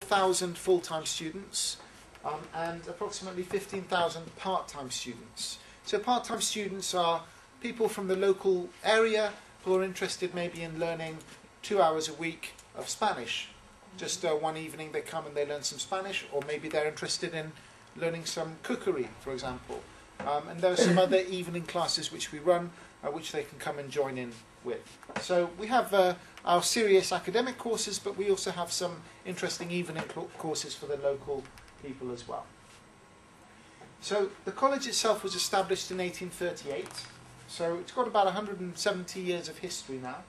1,000 full-time students and approximately 15,000 part-time students. So part-time students are people from the local area who are interested maybe in learning 2 hours a week of Spanish. Just one evening they come and they learn some Spanish, or maybe they're interested in learning some cookery, for example. And there are some other evening classes which we run, which they can come and join in with. So we have our serious academic courses, but we also have some interesting evening courses for the local people as well. So the college itself was established in 1838, so it's got about 170 years of history now.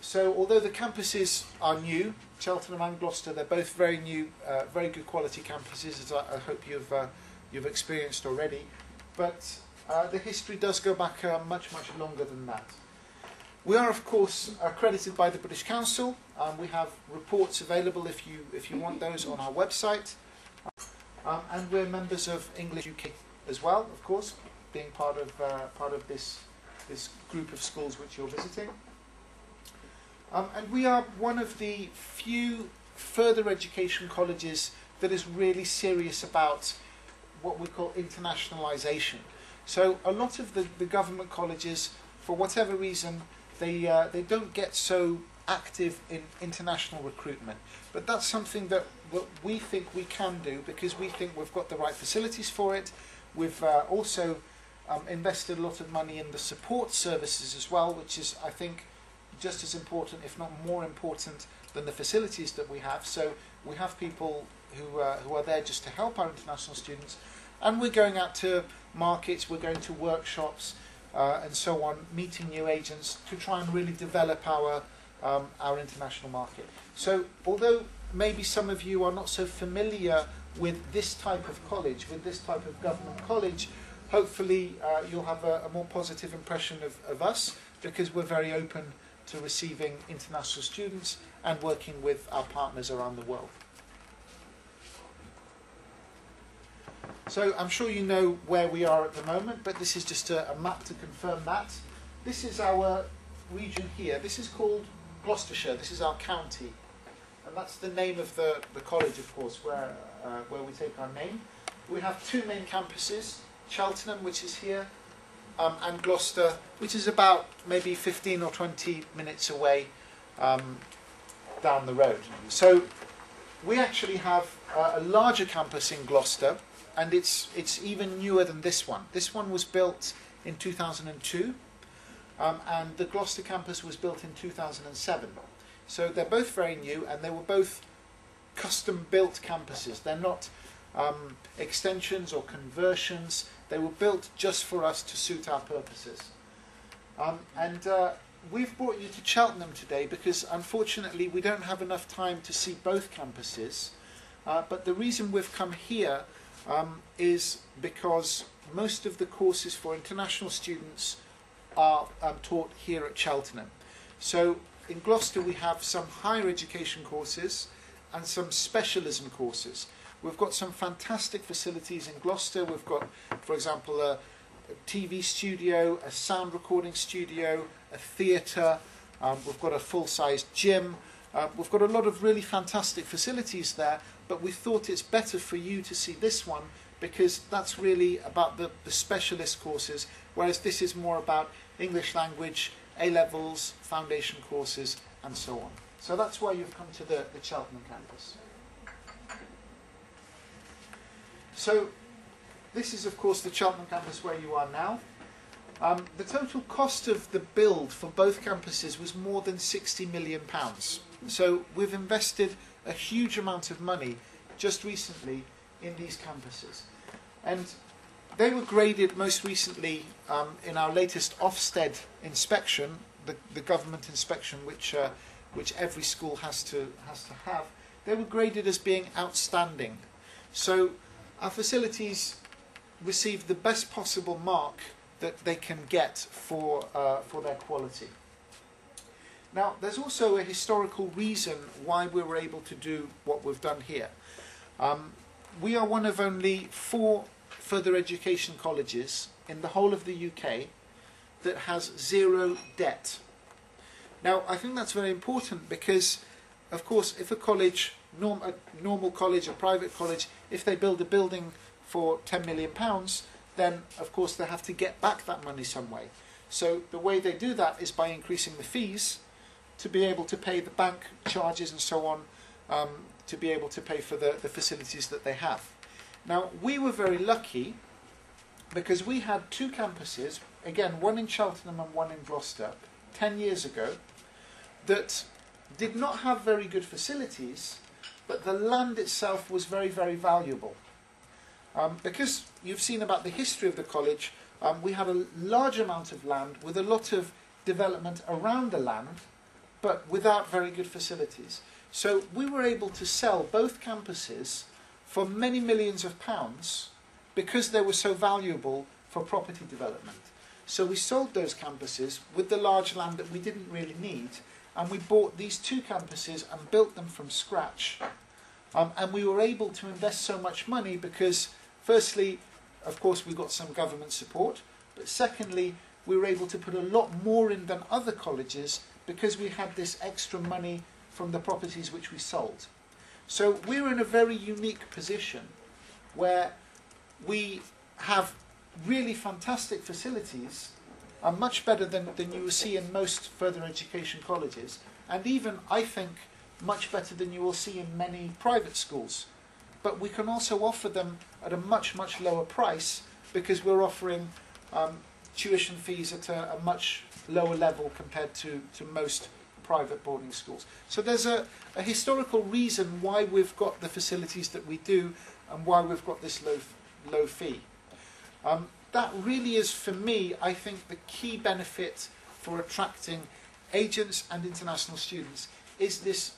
So although the campuses are new, Cheltenham and Gloucester, they're both very new, very good quality campuses, as I hope you've experienced already. But the history does go back much longer than that. We are, of course, accredited by the British Council. We have reports available if you want those on our website. And we're members of English UK as well, of course, being part of this group of schools which you're visiting. And we are one of the few further education colleges that is really serious about what we call internationalisation. So a lot of the government colleges, for whatever reason, they don't get so active in international recruitment. But that's something that we think we can do, because we think we've got the right facilities for it. We've also invested a lot of money in the support services as well, which is, I think, just as important, if not more important, than the facilities that we have. So we have people who are there just to help our international students, and we're going out to markets, we're going to workshops and so on, meeting new agents to try and really develop our international market. So although maybe some of you are not so familiar with this type of college, with this type of government college, hopefully you'll have a more positive impression of us, because we're very open to receiving international students and working with our partners around the world. So I'm sure you know where we are at the moment, but this is just a map to confirm that. This is our region here. This is called Gloucestershire. This is our county. And that's the name of the college, of course, where we take our name. We have two main campuses, Cheltenham, which is here, and Gloucester, which is about maybe 15 or 20 minutes away down the road. So we actually have a larger campus in Gloucester, and it's even newer than this one. This one was built in 2002, and the Gloucester campus was built in 2007. So they're both very new, and they were both custom-built campuses. They're not extensions or conversions. They were built just for us to suit our purposes. We've brought you to Cheltenham today because unfortunately we don't have enough time to see both campuses. But the reason we've come here is because most of the courses for international students are taught here at Cheltenham. So in Gloucester we have some higher education courses and some specialism courses. We've got some fantastic facilities in Gloucester. We've got, for example, a TV studio, a sound recording studio, a theatre. We've got a full-size gym. We've got a lot of really fantastic facilities there, but we thought it's better for you to see this one because that's really about the specialist courses, whereas this is more about English language, A-levels, foundation courses, and so on. So that's why you've come to the Cheltenham campus. So this is, of course, the Cheltenham campus where you are now. The total cost of the build for both campuses was more than £60 million. So we've invested a huge amount of money just recently in these campuses. And they were graded most recently in our latest Ofsted inspection, the government inspection which every school has to have. They were graded as being outstanding. So our facilities receive the best possible mark that they can get for their quality. Now, there's also a historical reason why we were able to do what we've done here. We are one of only 4 further education colleges in the whole of the UK that has 0 debt. Now, I think that's very important because, of course, if a college normal college, a private college, if they build a building for £10 million, then of course they have to get back that money some way. So the way they do that is by increasing the fees to be able to pay the bank charges and so on, to be able to pay for the facilities that they have. Now, we were very lucky because we had two campuses, again, one in Cheltenham and one in Gloucester, 10 years ago, that did not have very good facilities, but the land itself was very, very valuable. Because you've seen about the history of the college, we had a large amount of land with a lot of development around the land, but without very good facilities. So we were able to sell both campuses for many millions of pounds because they were so valuable for property development. So we sold those campuses with the large land that we didn't really need, and we bought these two campuses and built them from scratch. And we were able to invest so much money because, firstly, of course, we got some government support, but secondly, we were able to put a lot more in than other colleges because we had this extra money from the properties which we sold. So we're in a very unique position where we have really fantastic facilities, much better than you will see in most further education colleges, and even, I think, much better than you will see in many private schools. But we can also offer them at a much, much lower price because we're offering tuition fees at a much lower level compared to most private boarding schools. So there's a historical reason why we've got the facilities that we do and why we've got this low fee. That really is, for me, I think the key benefit for attracting agents and international students is this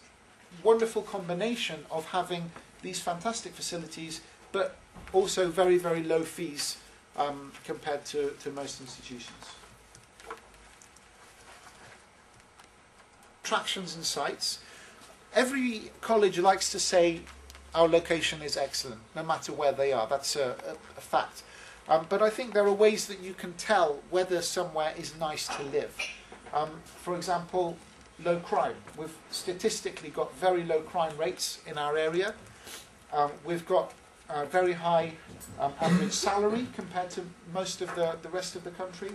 wonderful combination of having these fantastic facilities but also very, very low fees compared to most institutions. Attractions and sites. Every college likes to say our location is excellent, no matter where they are. That's a fact. But I think there are ways that you can tell whether somewhere is nice to live. For example, low crime. We've statistically got very low crime rates in our area. We've got a very high average salary compared to most of the rest of the country.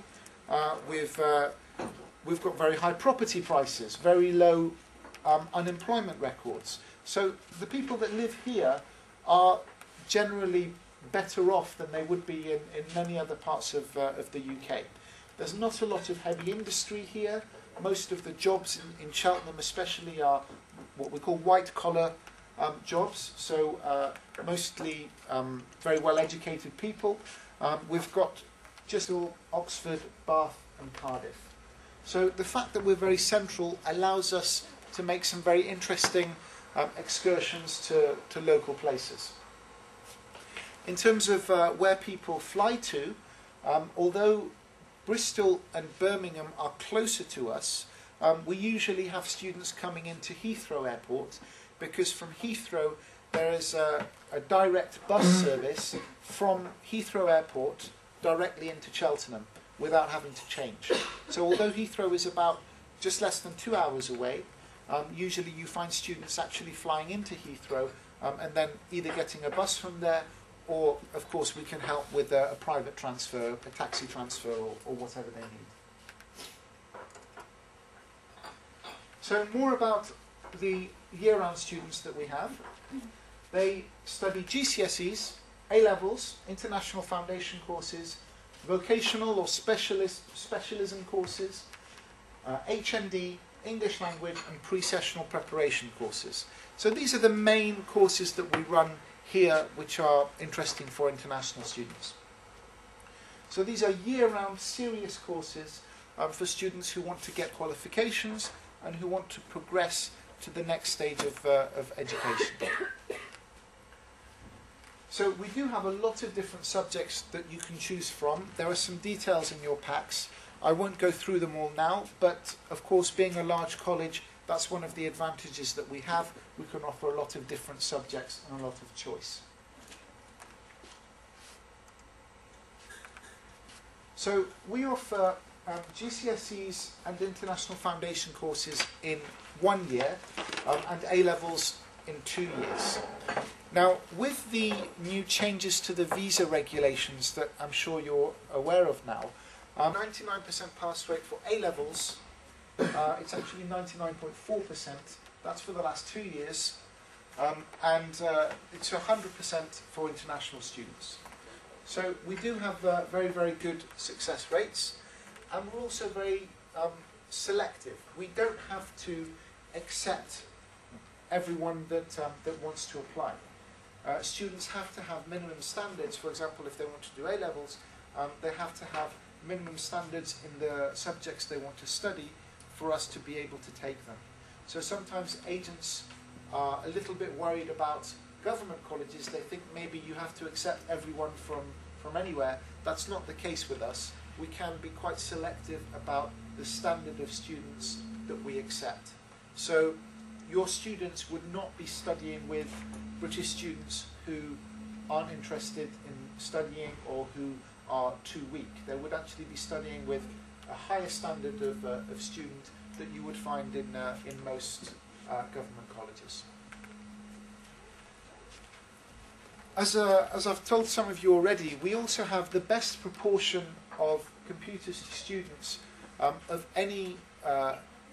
We've got very high property prices, very low unemployment records. So the people that live here are generally better off than they would be in many other parts of the UK. There's not a lot of heavy industry here. Most of the jobs in Cheltenham especially are what we call white-collar jobs, so mostly very well-educated people. We've got just all Oxford, Bath and Cardiff. So the fact that we're very central allows us to make some very interesting excursions to local places. In terms of where people fly to, although Bristol and Birmingham are closer to us, we usually have students coming into Heathrow Airport because from Heathrow there is a direct bus service from Heathrow Airport directly into Cheltenham without having to change. So although Heathrow is about just less than 2 hours away, usually you find students actually flying into Heathrow and then either getting a bus from there, or of course we can help with a private transfer, a taxi transfer, or whatever they need. So more about the year-round students that we have. They study GCSEs, A-levels, international foundation courses, vocational or specialism courses, HND, English language and pre-sessional preparation courses. So these are the main courses that we run here which are interesting for international students. So these are year-round serious courses for students who want to get qualifications and who want to progress to the next stage of education. So we do have a lot of different subjects that you can choose from. There are some details in your packs. I won't go through them all now, but of course being a large college, that's one of the advantages that we have. We can offer a lot of different subjects and a lot of choice. So we offer GCSEs and international foundation courses in 1 year and A-levels in 2 years. Now, with the new changes to the visa regulations that I'm sure you're aware of now, 99% pass rate for A-levels, it's actually 99.4%. That's for the last 2 years. And it's 100% for international students. So we do have very, very good success rates, and we're also very selective. We don't have to accept everyone that wants to apply. Students have to have minimum standards. For example, if they want to do A-levels, they have to have minimum standards in the subjects they want to study for us to be able to take them. So sometimes agents are a little bit worried about government colleges. They think maybe you have to accept everyone from anywhere. That's not the case with us. We can be quite selective about the standard of students that we accept. So your students would not be studying with British students who aren't interested in studying or who are too weak. They would actually be studying with a higher standard of student that you would find in most government colleges. As I've told some of you already, we also have the best proportion of computers to students of any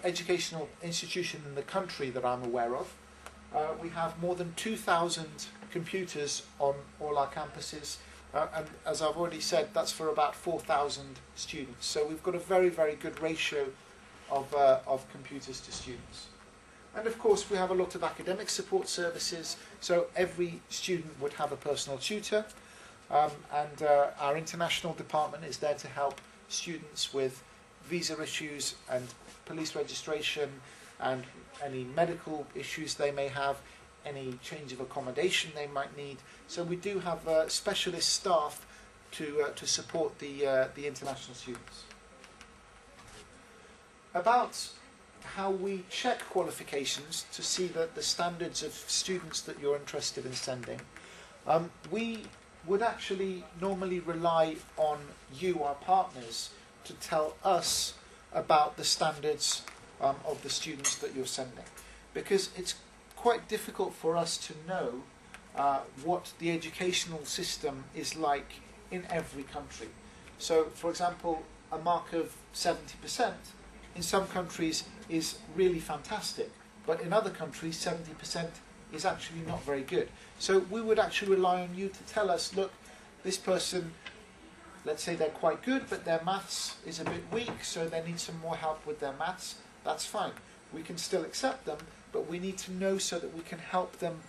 educational institution in the country that I'm aware of. We have more than 2,000 computers on all our campuses, and as I've already said, that's for about 4,000 students. So we've got a very, very good ratio of computers to students. And of course we have a lot of academic support services, so every student would have a personal tutor, and our international department is there to help students with visa issues and police registration and any medical issues they may have, any change of accommodation they might need. So we do have specialist staff to support the international students. About how we check qualifications to see the standards of students that you're interested in sending, we would actually normally rely on you, our partners, to tell us about the standards of the students that you're sending, because it's quite difficult for us to know what the educational system is like in every country. So, for example, a mark of 70% in some countries is really fantastic, but in other countries 70% is actually not very good. So we would actually rely on you to tell us, look, this person, let's say they're quite good, but their maths is a bit weak, so they need some more help with their maths. That's fine. We can still accept them, but we need to know so that we can help them